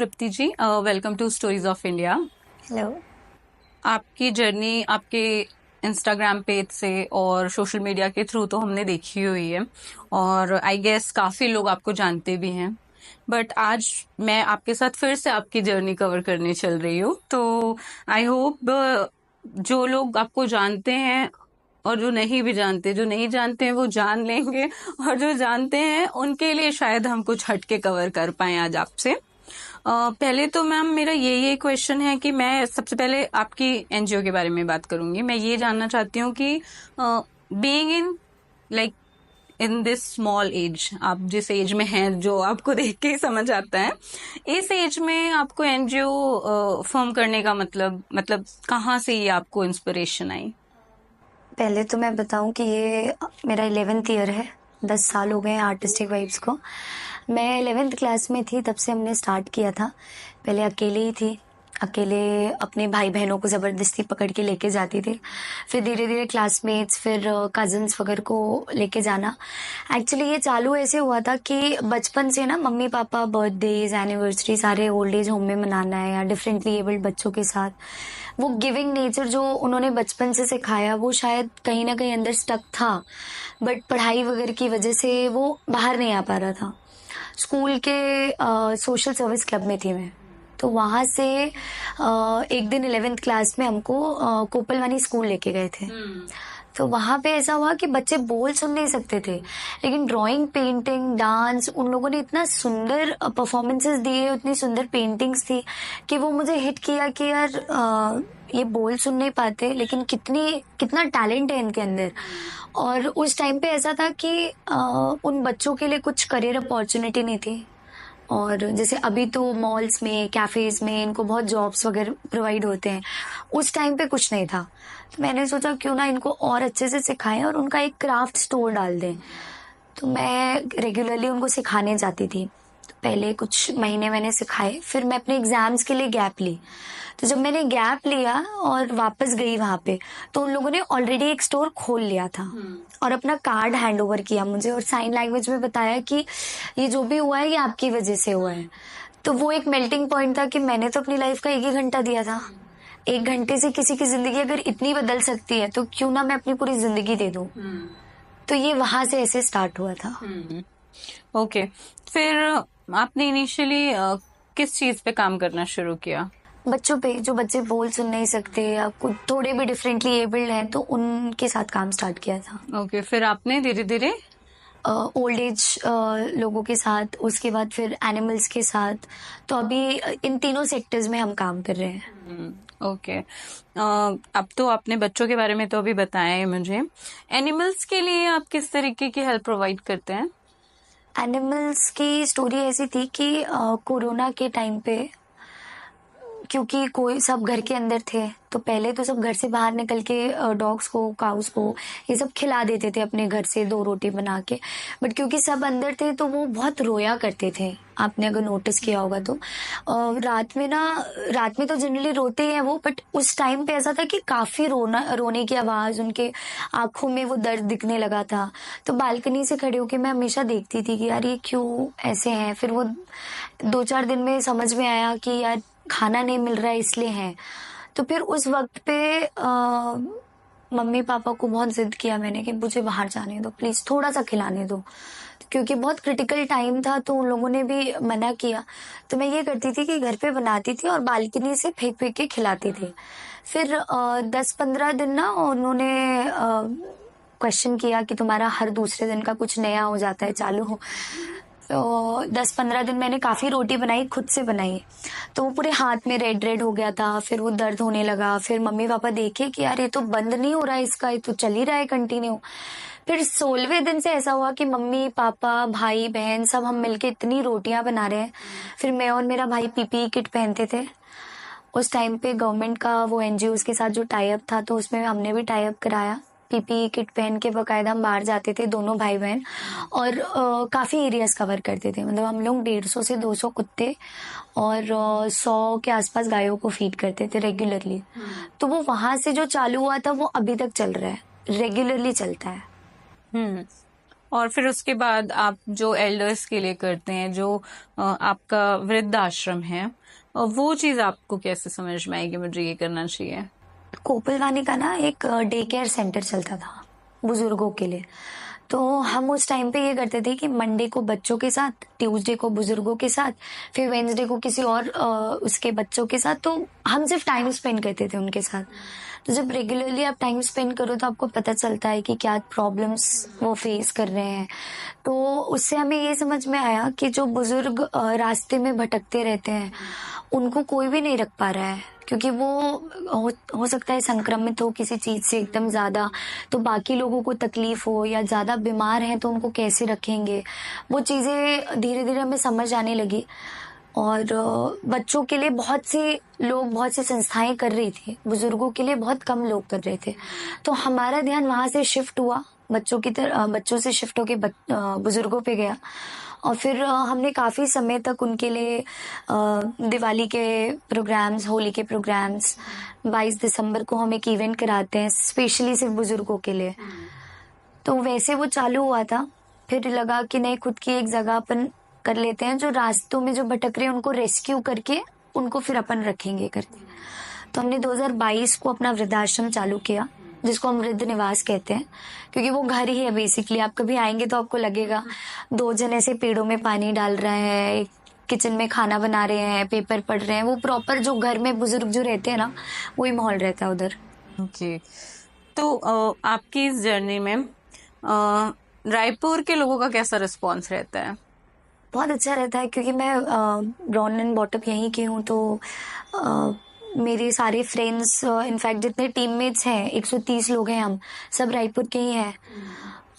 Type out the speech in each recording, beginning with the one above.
Tripti ji, welcome to stories of India. Hello. आपकी journey आपके Instagram page से और सोशल मीडिया के थ्रू तो हमने देखी हुई है और आई गेस काफी लोग आपको जानते भी हैं, बट आज मैं आपके साथ फिर से आपकी जर्नी कवर करने चल रही हूँ। तो आई होप जो लोग आपको जानते हैं और जो नहीं भी जानते, जो नहीं जानते हैं वो जान लेंगे, और जो जानते हैं उनके लिए शायद हम कुछ हटके कवर कर पाए आज आपसे। पहले तो मैम मेरा ये क्वेश्चन है कि मैं सबसे पहले आपकी एनजीओ के बारे में बात करूंगी। मैं ये जानना चाहती हूँ कि being in like in this small age, आप जिस एज में हैं जो आपको देख के ही समझ आता है, इस एज में आपको एनजीओ फॉर्म करने का मतलब कहाँ से ये आपको इंस्पिरेशन आई? पहले तो मैं बताऊं कि ये मेरा 11th ईयर है। 10 साल हो गए हैं आर्टिस्टिक वाइब्स को। मैं 11th क्लास में थी तब से हमने स्टार्ट किया था। पहले अकेले ही थी, अकेले अपने भाई बहनों को ज़बरदस्ती पकड़ के लेके जाती थी। फिर धीरे धीरे क्लासमेट्स, फिर कज़न्स वगैरह को लेके जाना। एक्चुअली ये चालू ऐसे हुआ था कि बचपन से ना मम्मी पापा बर्थडेज एनिवर्सरी सारे ओल्ड एज होम में मनाना है या डिफरेंटली एबल्ड बच्चों के साथ, वो गिविंग नेचर जो उन्होंने बचपन से सिखाया वो शायद कहीं ना कहीं अंदर स्टक था। बट पढ़ाई वगैरह की वजह से वो बाहर नहीं आ पा रहा था। स्कूल के सोशल सर्विस क्लब में थी मैं, तो वहाँ से एक दिन 11th क्लास में हमको कोपलवानी स्कूल लेके गए थे। तो वहाँ पे ऐसा हुआ कि बच्चे बोल सुन नहीं सकते थे, लेकिन ड्राइंग, पेंटिंग, डांस, उन लोगों ने इतना सुंदर परफॉर्मेंसेस दिए, उतनी सुंदर पेंटिंग्स थी कि वो मुझे हिट किया कि यार ये बोल सुन नहीं पाते लेकिन कितना टैलेंट है इनके अंदर। और उस टाइम पे ऐसा था कि उन बच्चों के लिए कुछ करियर अपॉर्चुनिटी नहीं थी। और जैसे अभी तो मॉल्स में, कैफेज में इनको बहुत जॉब्स वगैरह प्रोवाइड होते हैं, उस टाइम पे कुछ नहीं था। तो मैंने सोचा क्यों ना इनको और अच्छे से सिखाएं और उनका एक क्राफ्ट स्टोर डाल दें। तो मैं रेगुलरली उनको सिखाने जाती थी। तो पहले कुछ महीने मैंने सिखाए, फिर मैं अपने एग्जाम्स के लिए गैप ली। तो जब मैंने गैप लिया और वापस गई वहां पे, तो उन लोगों ने ऑलरेडी एक स्टोर खोल लिया था और अपना कार्ड हैंड ओवर किया मुझे और साइन लैंग्वेज में बताया कि ये जो भी हुआ है ये आपकी वजह से हुआ है। तो वो एक मेल्टिंग पॉइंट था कि मैंने तो अपनी लाइफ का 1 ही घंटा दिया था। 1 घंटे से किसी की जिंदगी अगर इतनी बदल सकती है तो क्यों ना मैं अपनी पूरी जिंदगी दे दूं। तो ये वहां से ऐसे स्टार्ट हुआ था। ओके, फिर आपने इनिशियली किस चीज पे काम करना शुरू किया? बच्चों पे, जो बच्चे बोल सुन नहीं सकते या कुछ थोड़े भी डिफरेंटली एबल्ड हैं, तो उनके साथ काम स्टार्ट किया था। ओके, फिर आपने धीरे धीरे ओल्ड एज लोगों के साथ, उसके बाद फिर एनिमल्स के साथ। तो अभी इन तीनों सेक्टर्स में हम काम कर रहे हैं। ओके, अब तो आपने बच्चों के बारे में तो अभी बताया है मुझे। एनिमल्स के लिए आप किस तरीके की हेल्प प्रोवाइड करते हैं? एनिमल्स की स्टोरी ऐसी थी कि कोरोना के टाइम पे, क्योंकि कोई सब घर के अंदर थे, तो पहले तो सब घर से बाहर निकल के डॉग्स को, काउस को ये सब खिला देते थे अपने घर से 2 रोटी बना के। बट क्योंकि सब अंदर थे तो वो बहुत रोया करते थे। आपने अगर नोटिस किया होगा तो रात में तो जनरली रोते ही हैं वो, बट उस टाइम पे ऐसा था कि काफी रोने की आवाज, उनके आंखों में वो दर्द दिखने लगा था। तो बालकनी से खड़े होके मैं हमेशा देखती थी कि यार ये क्यों ऐसे हैं। फिर वो 2-4 दिन में समझ में आया कि यार खाना नहीं मिल रहा है इसलिए है। तो फिर उस वक्त पे मम्मी पापा को बहुत जिद किया मैंने कि मुझे बाहर जाने दो, प्लीज थोड़ा सा खिलाने दो, क्योंकि बहुत क्रिटिकल टाइम था। तो उन लोगों ने भी मना किया। तो मैं ये करती थी कि घर पे बनाती थी और बालकनी से फेंक फेंक के खिलाती थी। फिर 10-15 दिन ना उन्होंने क्वेश्चन किया कि तुम्हारा हर दूसरे दिन का कुछ नया हो जाता है चालू हो। तो 10-15 दिन मैंने काफी रोटी बनाई, खुद से बनाई। तो वो पूरे हाथ में रेड रेड हो गया था, फिर वो दर्द होने लगा। फिर मम्मी पापा देखे कि यार ये तो बंद नहीं हो रहा है, इसका ये तो चल ही रहा है कंटिन्यू। फिर 16वें दिन से ऐसा हुआ कि मम्मी पापा भाई बहन सब हम मिलके इतनी रोटियां बना रहे हैं। फिर मैं और मेरा भाई पीपीई किट पहनते थे। उस टाइम पे गवर्नमेंट का वो एनजीओ के साथ जो टाई अप था, तो उसमें हमने भी टाई अप कराया। पीपीई किट पहन के बकायदा हम बाहर जाते थे, दोनों भाई बहन, और काफी एरियाज कवर करते थे। मतलब हम लोग 150 से 200 कुत्ते और 100 के आसपास गायों को फीड करते थे रेगुलरली। तो वो वहां से जो चालू हुआ था वो अभी तक चल रहा है, रेगुलरली चलता है। हम्म और फिर उसके बाद आप जो एल्डर्स के लिए करते हैं, जो आपका वृद्ध आश्रम है, वो चीज़ आपको कैसे समझ में आई कि मुझे ये करना चाहिए? कोपलवानी का ना एक डे केयर सेंटर चलता था बुजुर्गों के लिए। तो हम उस टाइम पे ये करते थे कि मंडे को बच्चों के साथ, ट्यूसडे को बुजुर्गों के साथ, फिर वेंसडे को किसी और उसके बच्चों के साथ। तो हम सिर्फ टाइम स्पेंड करते थे उनके साथ। तो जब रेगुलरली आप टाइम स्पेंड करो तो आपको पता चलता है कि क्या प्रॉब्लम्स वो फेस कर रहे हैं। तो उससे हमें ये समझ में आया कि जो बुजुर्ग रास्ते में भटकते रहते हैं, उनको कोई भी नहीं रख पा रहा है, क्योंकि वो हो सकता है संक्रमित हो किसी चीज से एकदम ज्यादा, तो बाकी लोगों को तकलीफ हो, या ज्यादा बीमार हैं तो उनको कैसे रखेंगे। वो चीजें धीरे धीरे हमें समझ आने लगी। और बच्चों के लिए बहुत से लोग, बहुत सी संस्थाएं कर रही थी, बुजुर्गों के लिए बहुत कम लोग कर रहे थे। तो हमारा ध्यान वहां से शिफ्ट हुआ, बच्चों से शिफ्ट होके बुजुर्गों पे गया। और फिर हमने काफी समय तक उनके लिए दिवाली के प्रोग्राम्स, होली के प्रोग्राम्स, 22 दिसंबर को हम एक इवेंट कराते हैं स्पेशली सिर्फ बुजुर्गों के लिए। तो वैसे वो चालू हुआ था। फिर लगा कि नहीं, खुद की एक जगह अपन कर लेते हैं, जो रास्तों में जो भटक रहे हैं उनको रेस्क्यू करके उनको फिर अपन रखेंगे करके। तो हमने 2022 को अपना वृद्धाश्रम चालू किया, जिसको हम वृद्ध निवास कहते हैं, क्योंकि वो घर ही है बेसिकली। आप कभी आएंगे तो आपको लगेगा 2 जन ऐसे पेड़ों में पानी डाल रहे हैं, एक किचन में खाना बना रहे हैं, पेपर पढ़ रहे हैं। वो प्रॉपर जो घर में बुजुर्ग जो रहते हैं ना, वही माहौल रहता है उधर। ओके। तो आपकी इस जर्नी में रायपुर के लोगों का कैसा रिस्पॉन्स रहता है? बहुत अच्छा रहता है, क्योंकि मैं ब्रॉन एंड बॉटअप यहीं की हूँ। तो मेरे सारे फ्रेंड्स, इनफैक्ट जितने टीममेट्स हैं, 130 लोग हैं हम, सब रायपुर के ही हैं।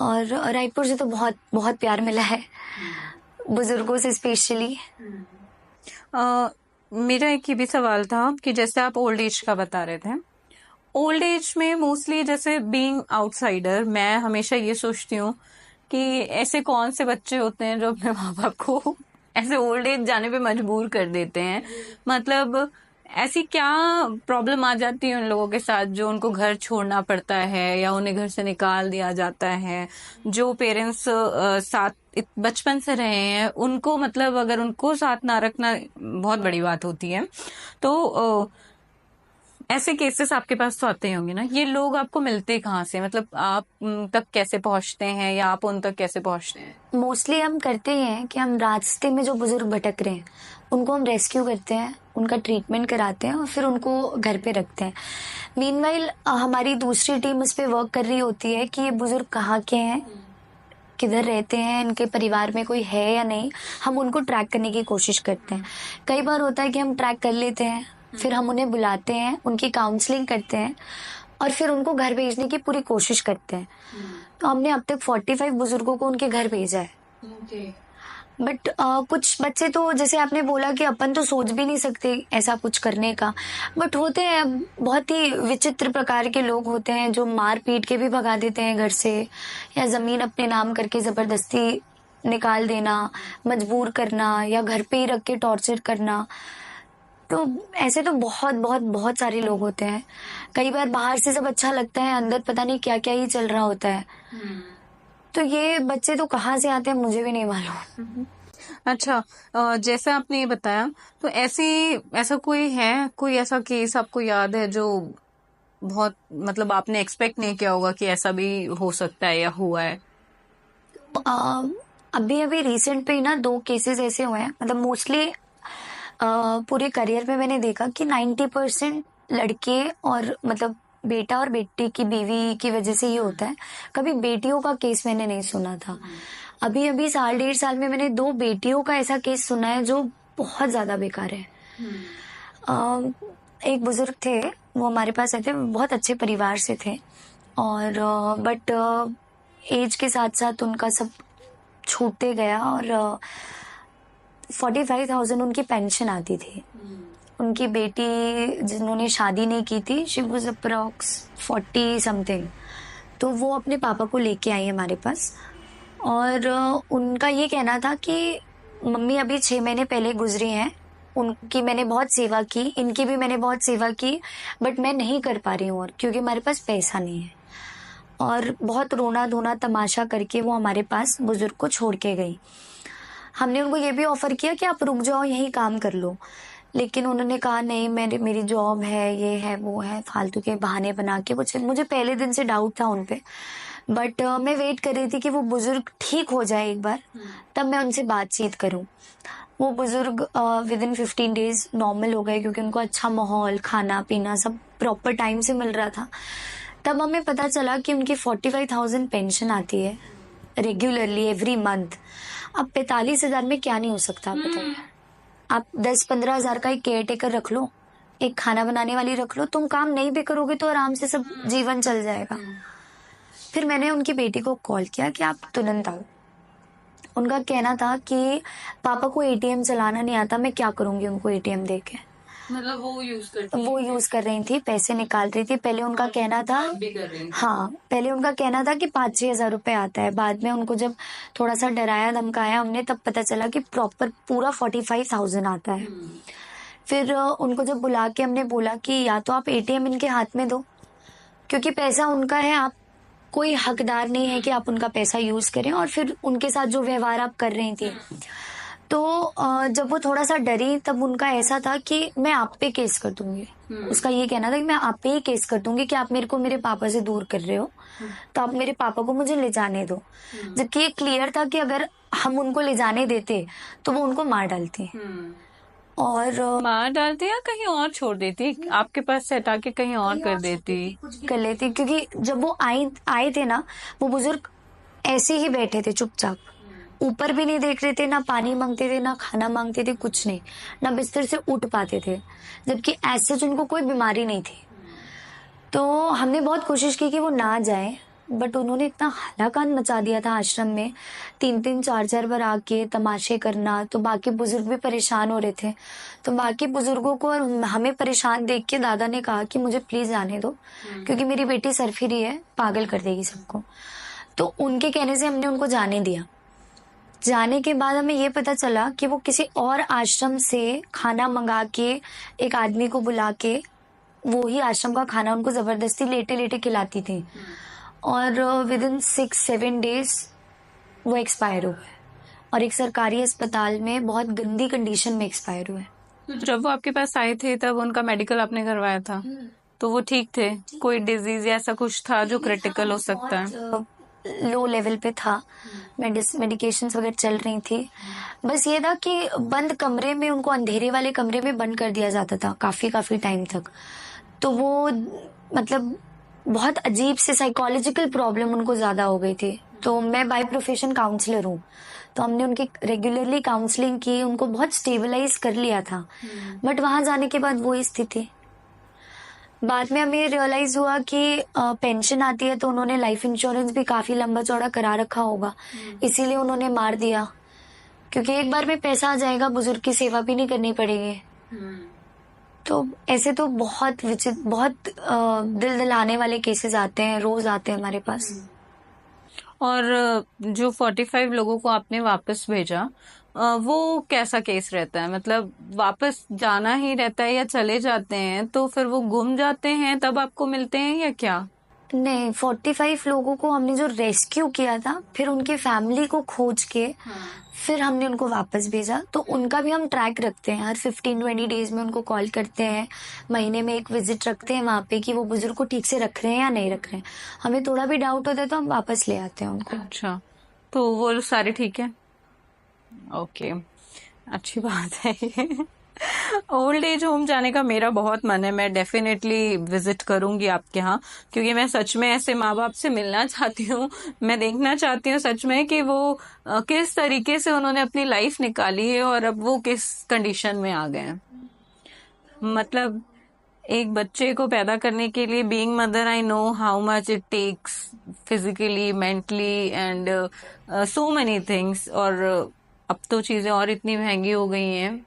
और रायपुर से तो बहुत बहुत प्यार मिला है, बुजुर्गों से स्पेशली। मेरा एक ये भी सवाल था कि जैसे आप ओल्ड एज का बता रहे थे, ओल्ड एज में मोस्टली जैसे बीइंग आउटसाइडर, मैं हमेशा ये सोचती हूँ कि ऐसे कौन से बच्चे होते हैं जो अपने माँ बाप को ऐसे ओल्ड एज जाने पे मजबूर कर देते हैं। मतलब ऐसी क्या प्रॉब्लम आ जाती है उन लोगों के साथ जो उनको घर छोड़ना पड़ता है या उन्हें घर से निकाल दिया जाता है? जो पेरेंट्स साथ बचपन से रहे हैं उनको, मतलब अगर उनको साथ ना रखना बहुत बड़ी बात होती है। तो ऐसे केसेस आपके पास तो आते ही होंगे ना। ये लोग आपको मिलते कहाँ से? मतलब आप तक कैसे पहुंचते हैं या आप उन तक कैसे पहुंचते हैं? मोस्टली हम करते ही हैं कि हम रास्ते में जो बुजुर्ग भटक रहे हैं उनको हम रेस्क्यू करते हैं, उनका ट्रीटमेंट कराते हैं और फिर उनको घर पे रखते हैं। मीनवाइल हमारी दूसरी टीम इस पे वर्क कर रही होती है कि ये बुजुर्ग कहाँ के हैं, किधर रहते हैं, इनके परिवार में कोई है या नहीं। हम उनको ट्रैक करने की कोशिश करते हैं। कई बार होता है कि हम ट्रैक कर लेते हैं, फिर हम उन्हें बुलाते हैं, उनकी काउंसलिंग करते हैं और फिर उनको घर भेजने की पूरी कोशिश करते हैं। तो हमने अब तक 45 बुजुर्गों को उनके घर भेजा है। बट कुछ बच्चे तो, जैसे आपने बोला कि अपन तो सोच भी नहीं सकते ऐसा कुछ करने का, बट होते हैं बहुत ही विचित्र प्रकार के लोग होते हैं जो मार पीट के भी भगा देते हैं घर से, या जमीन अपने नाम करके जबरदस्ती निकाल देना, मजबूर करना, या घर पे ही रख के टॉर्चर करना। तो ऐसे तो बहुत बहुत बहुत सारे लोग होते हैं। कई बार बाहर से सब अच्छा लगता है, अंदर पता नहीं क्या क्या ही चल रहा होता है। तो ये बच्चे तो कहाँ से आते हैं मुझे भी नहीं मालूम। अच्छा, जैसा आपने ये बताया, तो ऐसा कोई ऐसा केस आपको याद है जो बहुत, मतलब आपने एक्सपेक्ट नहीं किया होगा कि ऐसा भी हो सकता है या हुआ है? अभी अभी रिसेंट पे ही ना 2 केसेस ऐसे हुए हैं। मतलब मोस्टली पूरे करियर में मैंने देखा कि 90% लड़के और मतलब बेटा और बेटी की बीवी की वजह से ये होता है। कभी बेटियों का केस मैंने नहीं सुना था। अभी अभी साल 1.5 साल में मैंने 2 बेटियों का ऐसा केस सुना है जो बहुत ज्यादा बेकार है। एक बुजुर्ग थे, वो हमारे पास आए थे, बहुत अच्छे परिवार से थे, और बट एज के साथ साथ उनका सब छूटते गया। और 45,000 उनकी पेंशन आती थी। उनकी बेटी जिन्होंने शादी नहीं की थी, शी वाज अप्रॉक्स 40 समथिंग, तो वो अपने पापा को लेके आई हमारे पास। और उनका ये कहना था कि मम्मी अभी 6 महीने पहले गुजरी हैं, उनकी मैंने बहुत सेवा की, इनकी भी मैंने बहुत सेवा की, बट मैं नहीं कर पा रही हूँ और क्योंकि हमारे पास पैसा नहीं है। और बहुत रोना धोना तमाशा करके वो हमारे पास बुजुर्ग को छोड़ के गई। हमने उनको ये भी ऑफर किया कि आप रुक जाओ, यहीं काम कर लो, लेकिन उन्होंने कहा नहीं, मेरी जॉब है, ये है वो है, फालतू के बहाने बना के कुछ। मुझे पहले दिन से डाउट था उन पे, बट मैं वेट कर रही थी कि वो बुजुर्ग ठीक हो जाए एक बार, तब मैं उनसे बातचीत करूं। वो बुजुर्ग विद इन 15 डेज नॉर्मल हो गए, क्योंकि उनको अच्छा माहौल, खाना पीना सब प्रॉपर टाइम से मिल रहा था। तब हमें पता चला कि उनकी 45,000 पेंशन आती है रेगुलरली एवरी मंथ। अब 45,000 में क्या नहीं हो सकता, आप बताइए। आप 10-15 हजार का एक केयर टेकर रख लो, एक खाना बनाने वाली रख लो, तुम काम नहीं भी करोगे तो आराम से सब जीवन चल जाएगा। फिर मैंने उनकी बेटी को कॉल किया कि आप तुरंत आओ। उनका कहना था कि पापा को एटीएम चलाना नहीं आता, मैं क्या करूंगी उनको एटीएम दे के। मतलब वो यूज कर रही थी, पैसे निकाल रही थी। पहले उनका कहना था, हाँ, पहले उनका कहना था कि 5-6 हजार रुपए आता है। बाद में उनको जब थोड़ा सा डराया धमकाया हमने, तब पता चला कि प्रॉपर पूरा 45,000 आता है। फिर उनको जब बुला के हमने बोला कि या तो आप एटीएम इनके हाथ में दो, क्योंकि पैसा उनका है, आप कोई हकदार नहीं है कि आप उनका पैसा यूज करें। और फिर उनके साथ जो व्यवहार आप कर रही थी, तो जब वो थोड़ा सा डरी, तब उनका ऐसा था कि मैं आप पे केस कर दूंगी। उसका ये कहना था कि मैं आप पे ही केस कर दूंगी कि आप मेरे को मेरे पापा से दूर कर रहे हो, तो आप मेरे पापा को मुझे ले जाने दो। जबकि ये क्लियर था कि अगर हम उनको ले जाने देते तो वो उनको मार डालती। और मार डालती या कहीं और छोड़ देती, आपके पास से हटा के कहीं और कर देती। कर लेती, क्योंकि जब वो आए थे ना, वो बुजुर्ग ऐसे ही बैठे थे चुपचाप, ऊपर भी नहीं देख रहे थे, ना पानी मांगते थे, ना खाना मांगते थे, कुछ नहीं, ना बिस्तर से उठ पाते थे, जबकि ऐसे उनको कोई बीमारी नहीं थी। तो हमने बहुत कोशिश की कि वो ना जाए, बट उन्होंने इतना हलाकान मचा दिया था आश्रम में, 3-3 4-4 बार आके तमाशे करना। तो बाकी बुजुर्ग भी परेशान हो रहे थे, तो बाकी बुजुर्गों को और हमें परेशान देख के दादा ने कहा कि मुझे प्लीज जाने दो, क्योंकि मेरी बेटी सरफिरी है, पागल कर देगी सबको। तो उनके कहने से हमने उनको जाने दिया। जाने के बाद हमें ये पता चला कि वो किसी और आश्रम से खाना मंगा के, एक आदमी को बुला के, वो ही आश्रम का खाना उनको जबरदस्ती लेटे लेटे खिलाती थी। और विद इन 6-7 डेज वो एक्सपायर हो गए, और एक सरकारी अस्पताल में बहुत गंदी कंडीशन में एक्सपायर हुए। तो जब वो आपके पास आए थे तब उनका मेडिकल आपने करवाया था, तो वो ठीक थे? कोई डिजीज या ऐसा कुछ था जो क्रिटिकल हो सकता है? लो लेवल पे था, मेडिकेशंस वगैरह चल रही थी। बस ये था कि बंद कमरे में, उनको अंधेरे वाले कमरे में बंद कर दिया जाता था काफी टाइम तक। तो वो मतलब बहुत अजीब से साइकोलॉजिकल प्रॉब्लम उनको ज्यादा हो गई थी। तो मैं बाय प्रोफेशन काउंसलर हूँ, तो हमने उनकी रेगुलरली काउंसलिंग की, उनको बहुत स्टेबलाइज कर लिया था। बट वहां जाने के बाद वो स्थिति, बाद में हमें रियलाइज हुआ कि पेंशन आती है, तो उन्होंने लाइफ इंश्योरेंस भी काफी लंबा चौड़ा करा रखा होगा, इसीलिए उन्होंने मार दिया। क्योंकि एक बार में पैसा आ जाएगा, बुजुर्ग की सेवा भी नहीं करनी पड़ेगी। तो ऐसे तो बहुत दिल दिलाने वाले केसेस आते हैं, रोज आते हैं हमारे पास। और जो 45 लोगों को आपने वापस भेजा, वो कैसा केस रहता है? मतलब वापस जाना ही रहता है या चले जाते हैं, तो फिर वो गुम जाते हैं तब आपको मिलते हैं या क्या? नहीं, 45 लोगों को हमने जो रेस्क्यू किया था, फिर उनके फैमिली को खोज के फिर हमने उनको वापस भेजा। तो उनका भी हम ट्रैक रखते हैं, हर 15-20 डेज में उनको कॉल करते हैं, महीने में एक विजिट रखते हैं वहाँ पे कि वो बुजुर्ग को ठीक से रख रहे हैं या नहीं रख रहे हैं। हमें थोड़ा भी डाउट होता है तो हम वापस ले आते हैं उनको। अच्छा, तो वो सारे ठीक है? ओके, अच्छी बात है ये। ओल्ड एज होम जाने का मेरा बहुत मन है, मैं डेफिनेटली विजिट करूंगी आपके यहाँ, क्योंकि मैं सच में ऐसे माँ बाप से मिलना चाहती हूँ। मैं देखना चाहती हूँ सच में कि वो किस तरीके से उन्होंने अपनी लाइफ निकाली है और अब वो किस कंडीशन में आ गए हैं। मतलब एक बच्चे को पैदा करने के लिए, being mother, I know how much it takes physically, mentally and so many things. और अब तो चीजें और इतनी महंगी हो गई हैं।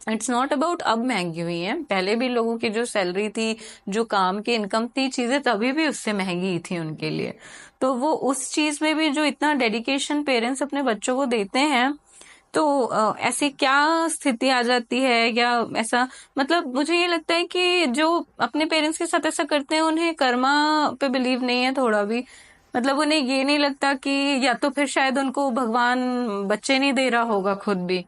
इट्स नॉट अबाउट अब महंगी हुई हैं, पहले भी लोगों की जो सैलरी थी, जो काम की इनकम थी, चीजें तभी भी उससे महंगी थी उनके लिए। तो वो उस चीज में भी जो इतना डेडिकेशन पेरेंट्स अपने बच्चों को देते हैं, तो ऐसी क्या स्थिति आ जाती है या ऐसा, मतलब मुझे ये लगता है कि जो अपने पेरेंट्स के साथ ऐसा करते हैं उन्हें कर्मा पे बिलीव नहीं है थोड़ा भी। मतलब उन्हें ये नहीं लगता कि या तो फिर शायद उनको भगवान बच्चे नहीं दे रहा होगा खुद भी।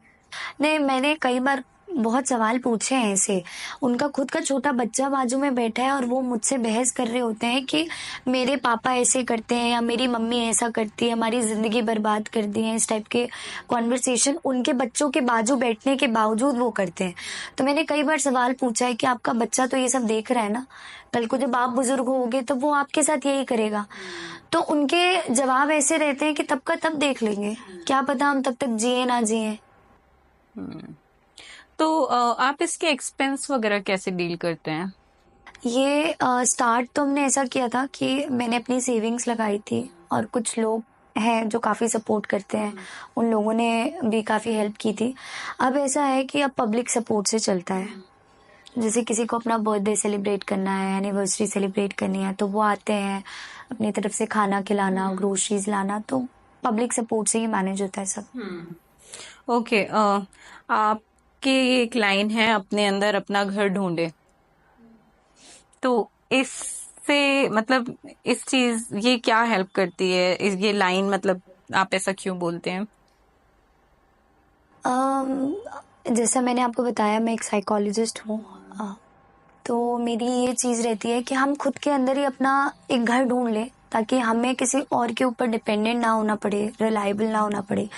नहीं, मैंने कई बार बहुत सवाल पूछे हैं ऐसे। उनका खुद का छोटा बच्चा बाजू में बैठा है और वो मुझसे बहस कर रहे होते हैं कि मेरे पापा ऐसे करते हैं या मेरी मम्मी ऐसा करती है, हमारी ज़िंदगी बर्बाद कर दी है। इस टाइप के कॉन्वर्सेशन उनके बच्चों के बाजू बैठने के बावजूद वो करते हैं। तो मैंने कई बार सवाल पूछा है कि आपका बच्चा तो ये सब देख रहा है ना, कल को जब आप बुजुर्ग होगे तो वो आपके साथ यही करेगा। तो उनके जवाब ऐसे रहते हैं कि तब का तब देख लेंगे, क्या पता हम तब तक जिए ना जिए। हम्म। तो आप इसके एक्सपेंस वगैरह कैसे डील करते हैं? ये स्टार्ट तो हमने ऐसा किया था कि मैंने अपनी सेविंग्स लगाई थी और कुछ लोग हैं जो काफ़ी सपोर्ट करते हैं, उन लोगों ने भी काफ़ी हेल्प की थी। अब ऐसा है कि अब पब्लिक सपोर्ट से चलता है। जैसे किसी को अपना बर्थडे सेलिब्रेट करना है, एनिवर्सरी सेलिब्रेट करनी है, तो वो आते हैं, अपनी तरफ से खाना खिलाना, ग्रोसरीज़ लाना, तो पब्लिक सपोर्ट से ही मैनेज होता है सब। ओके। आपकी एक लाइन है, अपने अंदर अपना घर ढूंढे। तो इससे मतलब इस चीज ये क्या हेल्प करती है, ये लाइन, मतलब आप ऐसा क्यों बोलते हैं? जैसा मैंने आपको बताया मैं एक साइकोलॉजिस्ट हूँ। तो मेरी ये चीज़ रहती है कि हम खुद के अंदर ही अपना एक घर ढूंढ लें ताकि हमें किसी और के ऊपर डिपेंडेंट ना होना पड़े, रिलायबल ना होना पड़े।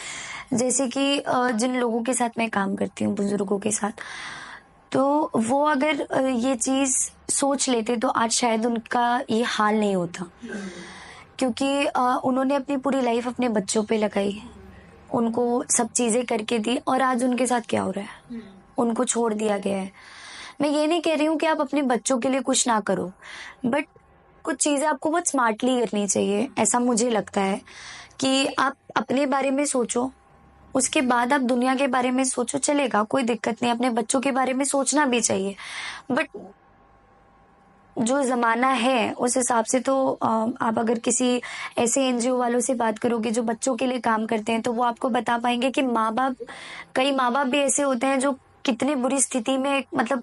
जैसे कि जिन लोगों के साथ मैं काम करती हूँ, बुजुर्गों के साथ, तो वो अगर ये चीज़ सोच लेते तो आज शायद उनका ये हाल नहीं होता। क्योंकि उन्होंने अपनी पूरी लाइफ अपने बच्चों पे लगाई, उनको सब चीज़ें करके दी और आज उनके साथ क्या हो रहा है? उनको छोड़ दिया गया है। मैं ये नहीं कह रही हूँ कि आप अपने बच्चों के लिए कुछ ना करो, बट कुछ चीज़ें आपको बहुत स्मार्टली करनी चाहिए, ऐसा मुझे लगता है कि आप अपने बारे में सोचो, उसके बाद आप दुनिया के बारे में सोचो, चलेगा, कोई दिक्कत नहीं, अपने बच्चों के बारे में सोचना भी चाहिए। बट जो ज़माना है उस हिसाब से तो आप अगर किसी ऐसे एनजीओ वालों से बात करोगे जो बच्चों के लिए काम करते हैं, तो वो आपको बता पाएँगे कि कई माँ-बाप भी ऐसे होते हैं जो कितनी बुरी स्थिति में मतलब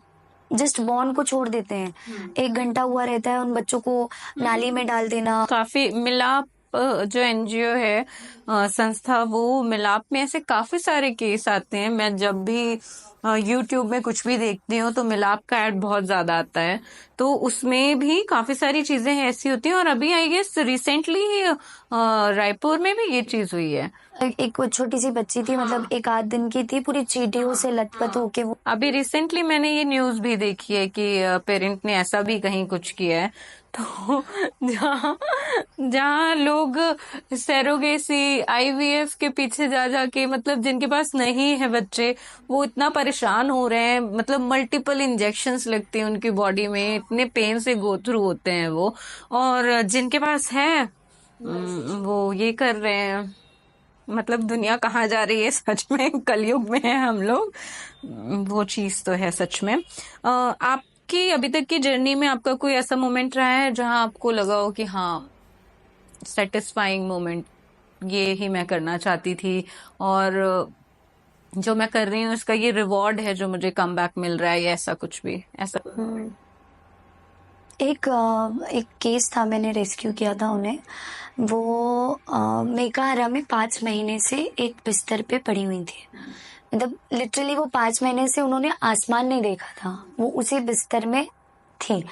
जस्ट बॉर्न को छोड़ देते हैं। 1 घंटा हुआ रहता है, उन बच्चों को नाली में डाल देना। काफी मिलाप, जो एनजीओ है, संस्था, वो मिलाप में ऐसे काफी सारे केस आते हैं। मैं जब भी यूट्यूब में कुछ भी देखती हूँ तो मिलाप का ऐड बहुत ज्यादा आता है। तो उसमें भी काफी सारी चीजें ऐसी होती हैं। और अभी आई गेस रिसेंटली रायपुर में भी ये चीज हुई है। एक वो छोटी-सी बच्ची थी, मतलब 1 आध दिन की थी, पूरी चींटियों से लथपथ होके वो अभी रिसेंटली मैंने ये न्यूज भी देखी है कि पेरेंट ने ऐसा भी कहीं कुछ किया है। तो जहाँ जहाँ लोग सैरोगेसी, आईवीएफ के पीछे जा जाके, मतलब जिनके पास नहीं है बच्चे, वो इतना परेशान हो रहे हैं। मतलब मल्टीपल इंजेक्शंस लगते हैं उनकी बॉडी में, इतने पेन से गो थ्रू होते हैं वो। और जिनके पास है वो ये कर रहे हैं। मतलब दुनिया कहाँ जा रही है सच में, कलयुग में है हम लोग। वो चीज तो है सच में। आपकी अभी तक की जर्नी में आपका कोई ऐसा मोमेंट रहा है जहां आपको लगा हो कि हाँ, सेटिस्फाइंग मोमेंट, ये ही मैं करना चाहती थी और जो मैं कर रही हूँ इसका ये रिवॉर्ड है जो मुझे कम बैक मिल रहा है, या ऐसा कुछ भी ऐसा? हुँ। एक केस था, मैंने रेस्क्यू किया था उन्हें। वो मेकाहारा में 5 महीने से एक बिस्तर पे पड़ी हुई थी। मतलब लिटरली वो 5 महीने से उन्होंने आसमान नहीं देखा था, वो उसी बिस्तर में थी।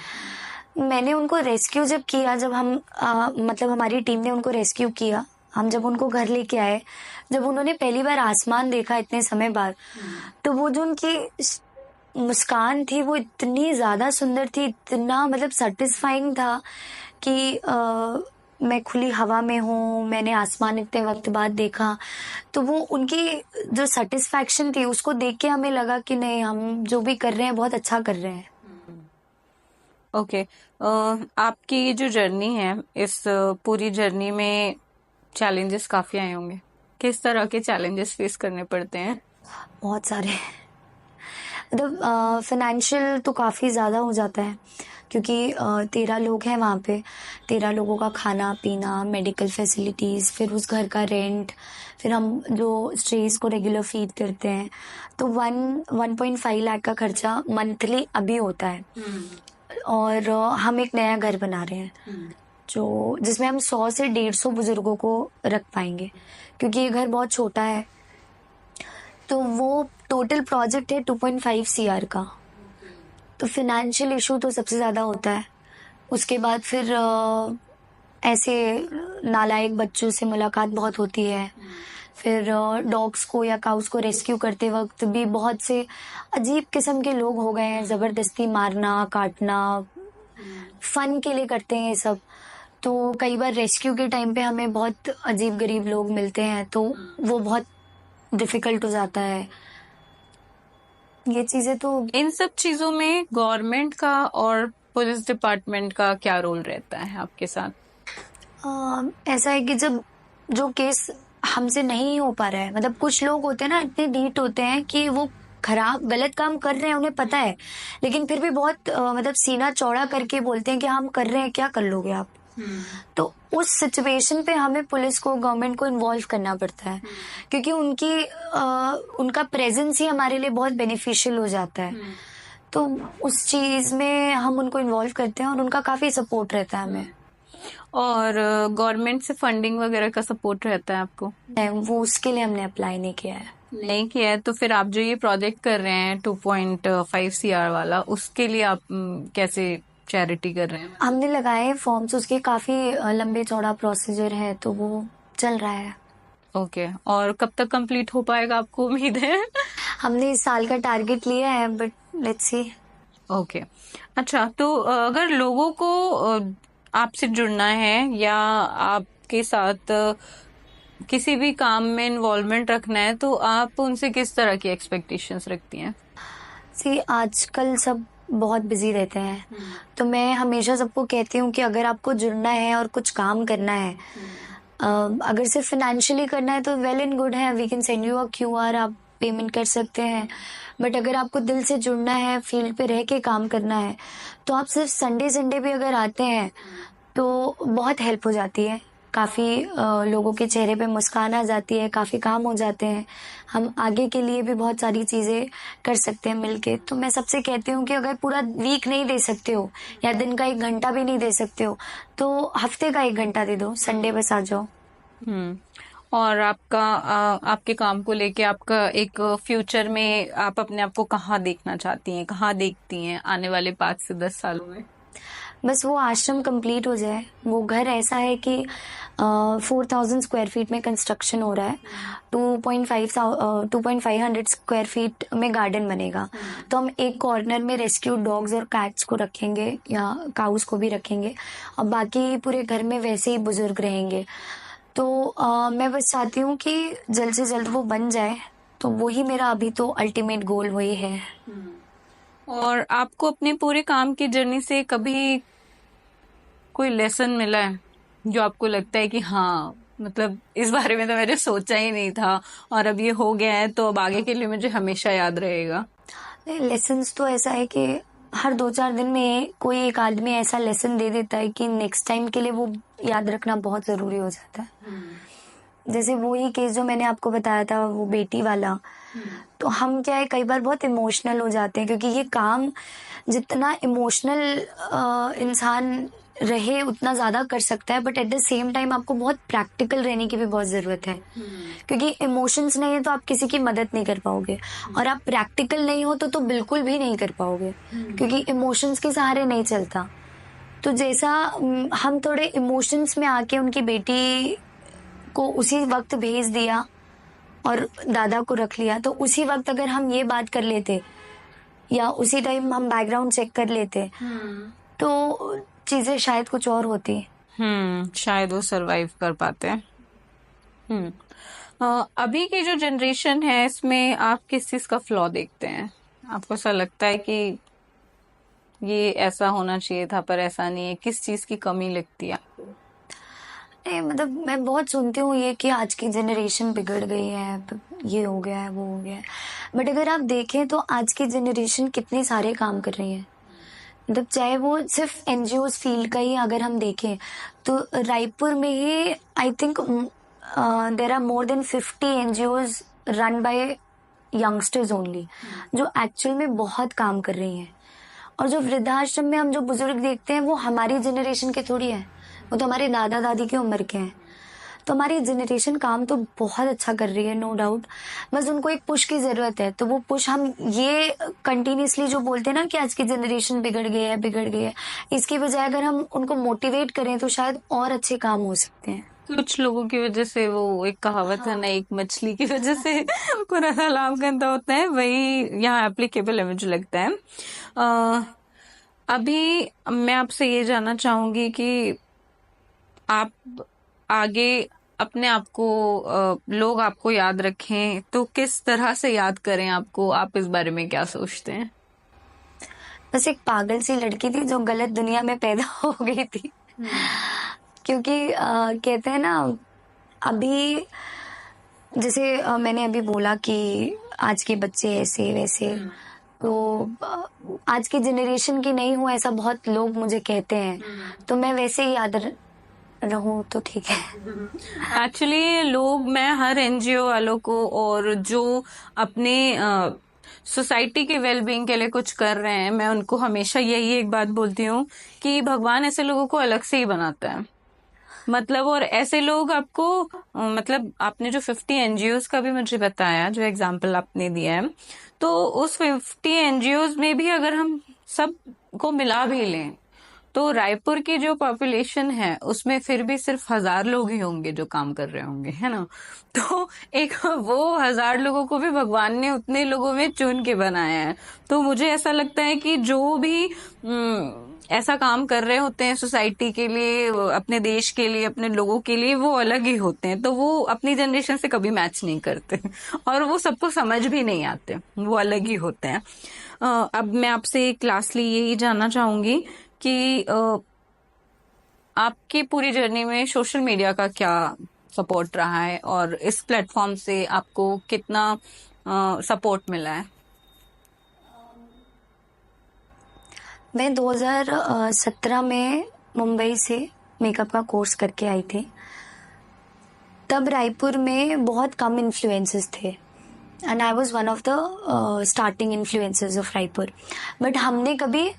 मैंने उनको रेस्क्यू जब किया, जब हम मतलब हमारी टीम ने उनको रेस्क्यू किया, हम जब उनको घर लेके आए, जब उन्होंने पहली बार आसमान देखा इतने समय बाद, तो वो जो उनकी मुस्कान थी वो इतनी ज़्यादा सुंदर थी, इतना मतलब सैटिस्फाइंग था कि मैं खुली हवा में हूँ, मैंने आसमान इतने वक़्त बाद देखा। तो वो उनकी जो सैटिस्फैक्शन थी उसको देख के हमें लगा कि नहीं, हम जो भी कर रहे हैं बहुत अच्छा कर रहे हैं। ओके। आपकी ये जो जर्नी है, इस पूरी जर्नी में चैलेंजेस काफी आए होंगे। किस तरह के चैलेंजेस फेस करने पड़ते हैं? बहुत सारे मतलब फ़ाइनेंशियल तो काफ़ी ज़्यादा हो जाता है। क्योंकि 13 लोग हैं वहाँ पे, 13 लोगों का खाना पीना, मेडिकल फैसिलिटीज़, फिर उस घर का रेंट, फिर हम जो स्ट्रेस को रेगुलर फीड करते हैं, तो 1.5 लाख का खर्चा मंथली अभी होता है। और हम एक नया घर बना रहे हैं जो जिसमें हम 100 से 150 बुजुर्गों को रख पाएंगे, क्योंकि ये घर बहुत छोटा है। तो वो टोटल प्रोजेक्ट है 2.5 CR का। तो फिनेंशियल इशू तो सबसे ज़्यादा होता है। उसके बाद फिर ऐसे नालायक बच्चों से मुलाकात बहुत होती है। फिर डॉग्स को या काउस को रेस्क्यू करते वक्त भी बहुत से अजीब किस्म के लोग हो गए हैं, ज़बरदस्ती मारना, काटना, फन के लिए करते हैं ये सब। तो कई बार रेस्क्यू के टाइम पे हमें बहुत अजीब गरीब लोग मिलते हैं, तो वो बहुत डिफ़िकल्ट हो जाता है। ये चीज़ें तो इन सब चीजों में गवर्नमेंट का और पुलिस डिपार्टमेंट का क्या रोल रहता है आपके साथ? ऐसा है कि जब जो केस हमसे नहीं हो पा रहा है, मतलब कुछ लोग होते हैं ना, इतने ढीठ होते हैं कि वो खराब गलत काम कर रहे हैं, उन्हें पता है, लेकिन फिर भी बहुत मतलब सीना चौड़ा करके बोलते हैं कि हम कर रहे हैं, क्या कर लोगे आप। तो उस सिचुएशन पे हमें पुलिस को, गवर्नमेंट को इन्वॉल्व करना पड़ता है, क्योंकि उनका प्रेजेंस ही हमारे लिए बहुत बेनिफिशियल हो जाता है। तो उस चीज़ में हम उनको इन्वॉल्व करते हैं और उनका काफ़ी सपोर्ट रहता है हमें। और गवर्नमेंट से फंडिंग वगैरह का सपोर्ट रहता है आपको? नहीं, वो उसके लिए हमने अप्लाई नहीं किया है। नहीं किया है, तो फिर आप जो ये प्रोजेक्ट कर रहे हैं 2.5 CR वाला, उसके लिए आप कैसे चैरिटी कर रहे हैं? हमने लगाए फॉर्म्स, उसके काफ़ी लंबे चौड़ा प्रोसीजर है, तो वो चल रहा है। ओके, और कब तक कंप्लीट हो पाएगा, आपको उम्मीद है? हमने इस साल का टारगेट लिया है, बट लेट्स सी। ओके, अच्छा, तो अगर लोगों को आपसे जुड़ना है या आपके साथ किसी भी काम में इन्वॉल्वमेंट रखना है, तो आप उनसे किस तरह की एक्सपेक्टेशंस रखती हैं? आजकल सब बहुत बिजी रहते हैं, तो मैं हमेशा सबको कहती हूँ कि अगर आपको जुड़ना है और कुछ काम करना है, अगर सिर्फ फिनेंशियली करना है तो वेल एंड गुड है, we can send you a QR, आप पेमेंट कर सकते हैं। बट अगर आपको दिल से जुड़ना है, फील्ड पे रह के काम करना है, तो आप सिर्फ संडे भी अगर आते हैं तो बहुत हेल्प हो जाती है। काफ़ी लोगों के चेहरे पे मुस्कान आ जाती है, काफ़ी काम हो जाते हैं। हम आगे के लिए भी बहुत सारी चीज़ें कर सकते हैं मिलके। तो मैं सबसे कहती हूँ कि अगर पूरा वीक नहीं दे सकते हो या दिन का 1 घंटा भी नहीं दे सकते हो, तो हफ्ते का 1 घंटा दे दो, संडे बस आ जाओ। और आपके काम को लेके आपका एक फ्यूचर में आप अपने आप को कहाँ देखना चाहती हैं, कहाँ देखती हैं आने वाले 5 से 10 सालों में? बस वो आश्रम कंप्लीट हो जाए। वो घर ऐसा है कि 4000 स्क्वायर फीट में कंस्ट्रक्शन हो रहा है। 2,500 स्क्वायर फीट में गार्डन बनेगा। तो हम एक कॉर्नर में रेस्क्यू डॉग्स और कैट्स को रखेंगे या काउस को भी रखेंगे, और बाकी पूरे घर में वैसे ही बुजुर्ग रहेंगे। तो मैं बस चाहती हूँ कि जल्द से जल्द वो बन जाए। तो वही मेरा अभी तो अल्टीमेट गोल वही है। और आपको अपने पूरे काम की जर्नी से कभी कोई लेसन मिला है जो आपको लगता है कि हाँ, मतलब इस बारे में तो मैंने सोचा ही नहीं था और अब ये हो गया है, तो अब आगे के लिए मुझे हमेशा याद रहेगा? लेसन्स तो ऐसा है कि हर 2-4 दिन में कोई एक आदमी ऐसा लेसन दे देता है कि नेक्स्ट टाइम के लिए वो याद रखना बहुत ज़रूरी हो जाता है। जैसे वही केस जो मैंने आपको बताया था, वो बेटी वाला, तो हम क्या है, कई बार बहुत इमोशनल हो जाते हैं, क्योंकि ये काम जितना इमोशनल इंसान रहे उतना ज़्यादा कर सकता है, but at the same time आपको बहुत प्रैक्टिकल रहने की भी बहुत ज़रूरत है, क्योंकि इमोशंस नहीं है तो आप किसी की मदद नहीं कर पाओगे, और आप प्रैक्टिकल नहीं हो तो बिल्कुल भी नहीं कर पाओगे, क्योंकि इमोशंस के सहारे नहीं चलता। तो जैसा हम थोड़े इमोशंस में आके उनकी बेटी को उसी वक्त भेज दिया और दादा को रख लिया, तो उसी वक्त अगर हम ये बात कर लेते या उसी टाइम हम बैकग्राउंड चेक कर लेते, तो चीजें शायद कुछ और होती। शायद वो सरवाइव कर पाते हैं। अभी की जो जनरेशन है, इसमें आप किस चीज का फ्लॉ देखते हैं? आपको ऐसा लगता है कि ये ऐसा होना चाहिए था पर ऐसा नहीं है, किस चीज की कमी लगती है आपको? नहीं, मतलब मैं बहुत सुनती हूँ ये कि आज की जनरेशन बिगड़ गई है, ये हो गया है, वो हो गया है, बट अगर आप देखें तो आज की जनरेशन कितने सारे काम कर रही है। मतलब चाहे वो सिर्फ एनजीओ फील्ड का ही अगर हम देखें तो रायपुर में ही I think there are more than 50 NGOs run by youngsters only, जो एक्चुअल में बहुत काम कर रही हैं। और जो वृद्धाश्रम में हम जो बुजुर्ग देखते हैं वो हमारी जनरेशन के थोड़ी है, वो तो हमारे दादा दादी की उम्र के हैं। तो हमारी जनरेशन काम तो बहुत अच्छा कर रही है, नो डाउट। बस उनको एक पुश की जरूरत है, तो वो पुश हम ये कंटिन्यूसली जो बोलते हैं ना कि आज की जनरेशन बिगड़ गई है, इसकी बजाय अगर हम उनको मोटिवेट करें तो शायद और अच्छे काम हो सकते हैं। कुछ लोगों की वजह से, वो एक कहावत है ना, एक मछली की वजह से पूरा तालाब गंदा होता है, वही यहाँ एप्लीकेबल है मुझे लगता है। अभी मैं आपसे ये जानना चाहूंगी कि आप आगे अपने आप को लोग आपको याद रखें तो किस तरह से याद करें आपको, आप इस बारे में क्या सोचते हैं? बस एक पागल सी लड़की थी जो गलत दुनिया में पैदा हो गई थी। क्योंकि कहते हैं ना, अभी जैसे मैंने अभी बोला कि आज के बच्चे ऐसे वैसे, तो आज की जनरेशन की नहीं हूँ ऐसा बहुत लोग मुझे कहते हैं, तो मैं वैसे ही याद रहूं तो ठीक है। एक्चुअली लोग, मैं हर एनजीओ वालों को और जो अपने सोसाइटी के वेलबींग के लिए कुछ कर रहे हैं, मैं उनको हमेशा यही एक बात बोलती हूँ कि भगवान ऐसे लोगों को अलग से ही बनाता है। मतलब, और ऐसे लोग आपको मतलब आपने जो 50 एनजीओज का भी मुझे बताया, जो एग्जांपल आपने दिया है, तो उस 50 एनजीओज में भी अगर हम सब को मिला भी लें तो रायपुर की जो पॉपुलेशन है उसमें फिर भी सिर्फ 1000 लोग ही होंगे जो काम कर रहे होंगे, है ना। तो एक वो 1000 लोगों को भी भगवान ने उतने लोगों में चुन के बनाया है। तो मुझे ऐसा लगता है कि जो भी ऐसा काम कर रहे होते हैं सोसाइटी के लिए, अपने देश के लिए, अपने लोगों के लिए, वो अलग ही होते हैं। तो वो अपनी जनरेशन से कभी मैच नहीं करते और वो सबको समझ भी नहीं आते, वो अलग ही होते हैं। अब मैं आपसे क्लासली यही जानना चाहूंगी कि आपकी पूरी जर्नी में सोशल मीडिया का क्या सपोर्ट रहा है और इस प्लेटफॉर्म से आपको कितना सपोर्ट मिला है? मैं 2017 में मुंबई से मेकअप का कोर्स करके आई थी। तब रायपुर में बहुत कम इन्फ्लुएंसर्स थे and I was one of the starting influencers of Raipur. But हमने कभी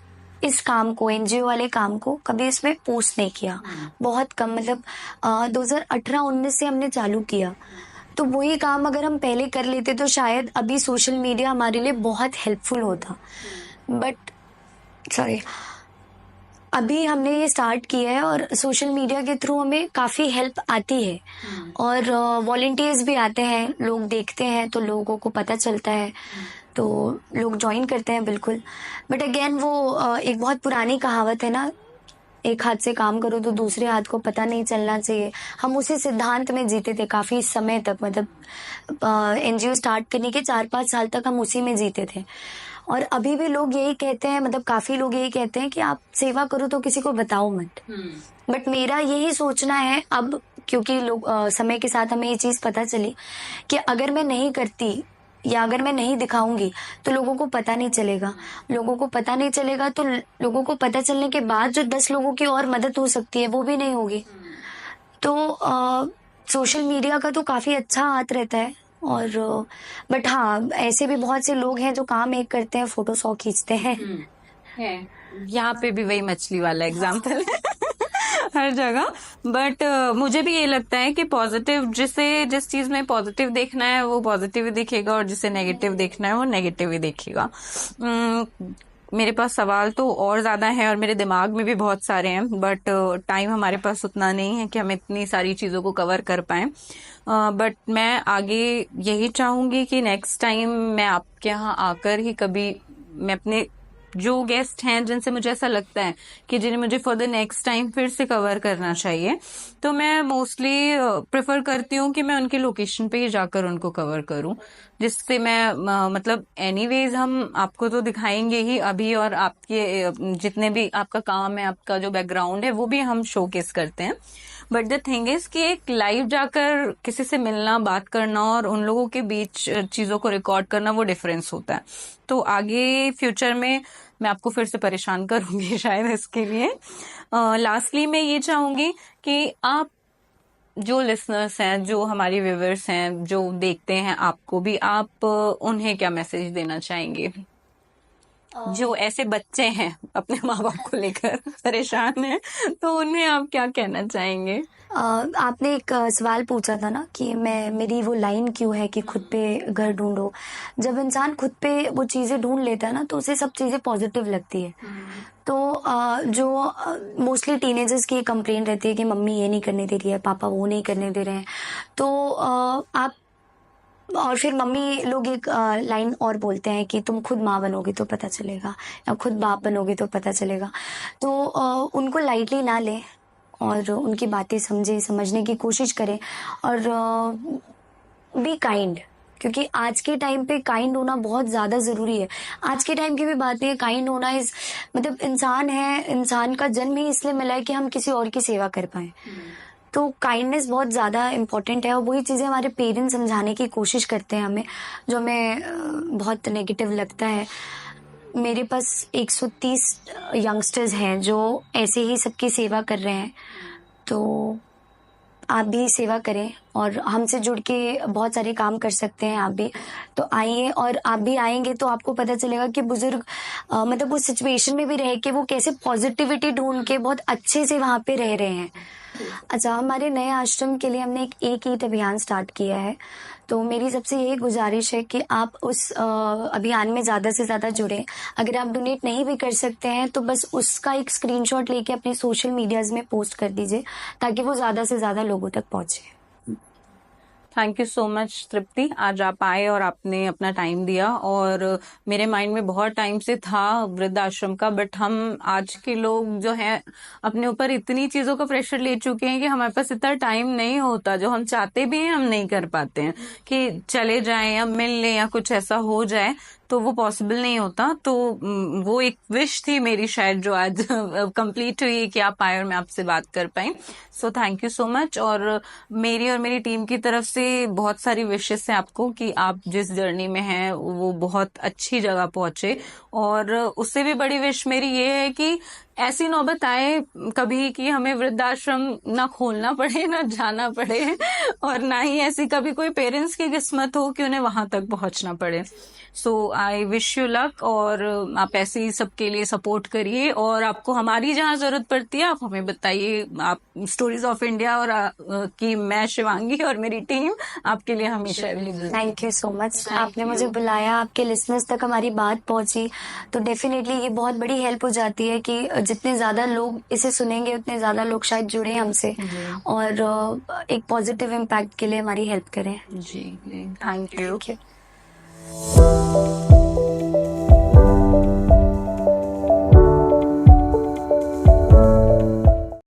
इस काम को, एनजीओ वाले काम को, कभी इसमें पोस्ट नहीं किया। बहुत कम, मतलब 2018-19 से हमने चालू किया। तो वही काम अगर हम पहले कर लेते तो शायद अभी सोशल मीडिया हमारे लिए बहुत हेल्पफुल होता। बट सॉरी, अभी हमने ये स्टार्ट किया है और सोशल मीडिया के थ्रू हमें काफ़ी हेल्प आती है और वॉलंटियर्स भी आते हैं, लोग देखते हैं तो लोगों को पता चलता है, तो लोग ज्वाइन करते हैं बिल्कुल। बट अगेन वो एक बहुत पुरानी कहावत है ना, एक हाथ से काम करो तो दूसरे हाथ को पता नहीं चलना चाहिए। हम उसी सिद्धांत में जीते थे काफ़ी समय तक, मतलब एनजीओ स्टार्ट करने के 4-5 साल तक हम उसी में जीते थे। और अभी भी लोग यही कहते हैं, मतलब काफ़ी लोग यही कहते हैं कि आप सेवा करो तो किसी को बताओ मत। बट मेरा यही सोचना है अब, क्योंकि लोग समय के साथ हमें ये चीज़ पता चली कि अगर मैं नहीं करती या अगर मैं नहीं दिखाऊंगी तो लोगों को पता नहीं चलेगा। लोगों को पता नहीं चलेगा तो लोगों को पता चलने के बाद जो 10 लोगों की और मदद हो सकती है वो भी नहीं होगी। तो सोशल मीडिया का तो काफ़ी अच्छा हाथ रहता है। और बट हाँ, ऐसे भी बहुत से लोग हैं जो काम एक करते हैं, फोटो 100 खींचते हैं। है, यहाँ पे भी वही मछली वाला एग्जाम्पल है हर जगह। बट मुझे भी ये लगता है कि पॉजिटिव, जिस चीज में पॉजिटिव देखना है वो पॉजिटिव ही दिखेगा और जिसे नेगेटिव देखना है वो नेगेटिव ही देखेगा। मेरे पास सवाल तो और ज्यादा है और मेरे दिमाग में भी बहुत सारे हैं, बट टाइम हमारे पास उतना नहीं है कि हम इतनी सारी चीजों को कवर कर पाए। बट मैं आगे यही चाहूंगी कि नेक्स्ट टाइम मैं आपके यहाँ आकर ही कभी, मैं अपने जो गेस्ट हैं जिनसे मुझे ऐसा लगता है कि जिन्हें मुझे फॉर द नेक्स्ट टाइम फिर से कवर करना चाहिए, तो मैं मोस्टली प्रेफर करती हूँ कि मैं उनके लोकेशन पे ही जाकर उनको कवर करूँ, जिससे मैं मतलब एनीवेज हम आपको तो दिखाएंगे ही अभी, और आपके जितने भी आपका काम है, आपका जो बैकग्राउंड है वो भी हम शोकेस करते हैं। बट द थिंग इज कि एक लाइव जाकर किसी से मिलना, बात करना और उन लोगों के बीच चीजों को रिकॉर्ड करना, वो डिफरेंस होता है। तो आगे फ्यूचर में मैं आपको फिर से परेशान करूंगी शायद इसके लिए। लास्टली मैं ये चाहूंगी कि आप जो लिसनर्स हैं, जो हमारे व्यूअर्स हैं, जो देखते हैं आपको भी, आप उन्हें क्या मैसेज देना चाहेंगे जो ऐसे बच्चे हैं अपने माँ बाप को लेकर परेशान हैं, तो उन्हें आप क्या कहना चाहेंगे? आपने एक सवाल पूछा था ना कि मेरी वो लाइन क्यों है कि खुद पे घर ढूंढो। जब इंसान खुद पे वो चीज़ें ढूंढ लेता है ना तो उसे सब चीज़ें पॉजिटिव लगती है। तो जो मोस्टली टीनेजर्स की कंप्लेन रहती है कि मम्मी ये नहीं करने दे रही है, पापा वो नहीं करने दे रहे हैं, तो आप और फिर मम्मी लोग एक लाइन और बोलते हैं कि तुम खुद माँ बनोगी तो पता चलेगा, या खुद बाप बनोगी तो पता चलेगा। तो उनको लाइटली ना लें और उनकी बातें समझने की कोशिश करें और बी काइंड, क्योंकि आज के टाइम पे काइंड होना बहुत ज़्यादा ज़रूरी है। आज के टाइम की भी बात नहीं है, काइंड होना इस मतलब इंसान है, इंसान का जन्म ही इसलिए मिला है कि हम किसी और की सेवा कर पाएं। तो काइंडनेस बहुत ज़्यादा इम्पोर्टेंट है और वही चीज़ें हमारे पेरेंट्स समझाने की कोशिश करते हैं हमें, जो हमें बहुत नेगेटिव लगता है। मेरे पास 130 यंगस्टर्स हैं जो ऐसे ही सबकी सेवा कर रहे हैं, तो आप भी सेवा करें और हमसे जुड़ के बहुत सारे काम कर सकते हैं आप भी। तो आइए, और आप भी आएंगे तो आपको पता चलेगा कि बुजुर्ग मतलब उस सिचुएशन में भी रह के वो कैसे पॉजिटिविटी ढूंढ के बहुत अच्छे से वहाँ पे रह रहे हैं। अच्छा, हमारे नए आश्रम के लिए हमने एक ईट अभियान स्टार्ट किया है। तो मेरी सबसे यही गुजारिश है कि आप उस अभियान में ज़्यादा से ज़्यादा जुड़ें। अगर आप डोनेट नहीं भी कर सकते हैं तो बस उसका एक स्क्रीनशॉट लेके अपने सोशल मीडियाज़ में पोस्ट कर दीजिए ताकि वो ज़्यादा से ज़्यादा लोगों तक पहुँचे। थैंक यू सो मच तृप्ति, आज आप आए और आपने अपना टाइम दिया। और मेरे माइंड में बहुत टाइम से था वृद्धाश्रम का, बट हम आज के लोग जो हैं अपने ऊपर इतनी चीजों का प्रेशर ले चुके हैं कि हमारे पास इतना टाइम नहीं होता। जो हम चाहते भी हैं हम नहीं कर पाते हैं कि चले जाएं या मिल लें या कुछ ऐसा हो जाए, तो वो पॉसिबल नहीं होता। तो वो एक विश थी मेरी शायद जो आज कंप्लीट हुई कि आप आए और मैं आपसे बात कर पाई। So thank you so much. और मेरी और मेरी टीम की तरफ से बहुत सारी विशेस हैं आपको कि आप जिस जर्नी में हैं वो बहुत अच्छी जगह पहुंचे। और उससे भी बड़ी विश मेरी ये है कि ऐसी नौबत आए कभी कि हमें वृद्धाश्रम ना खोलना पड़े, ना जाना पड़े, और ना ही ऐसी कभी कोई पेरेंट्स की किस्मत हो कि उन्हें वहां तक पहुंचना पड़े। सो आई विश यू लक, और आप ऐसे ही सबके लिए सपोर्ट करिए। और आपको हमारी जहाँ जरूरत पड़ती है आप हमें बताइए। आप स्टोरीज ऑफ इंडिया और की मैं शिवांगी और मेरी टीम आपके लिए हमेशा available. Thank you so much, आपने मुझे बुलाया, आपके लिसनर्स तक हमारी बात पहुंची, तो डेफिनेटली ये बहुत बड़ी हेल्प हो जाती है कि जितने ज़्यादा लोग इसे सुनेंगे उतने ज़्यादा लोग शायद जुड़े हमसे और एक पॉजिटिव इम्पैक्ट के लिए हमारी हेल्प करें। जी, थैंक यू। Thank you.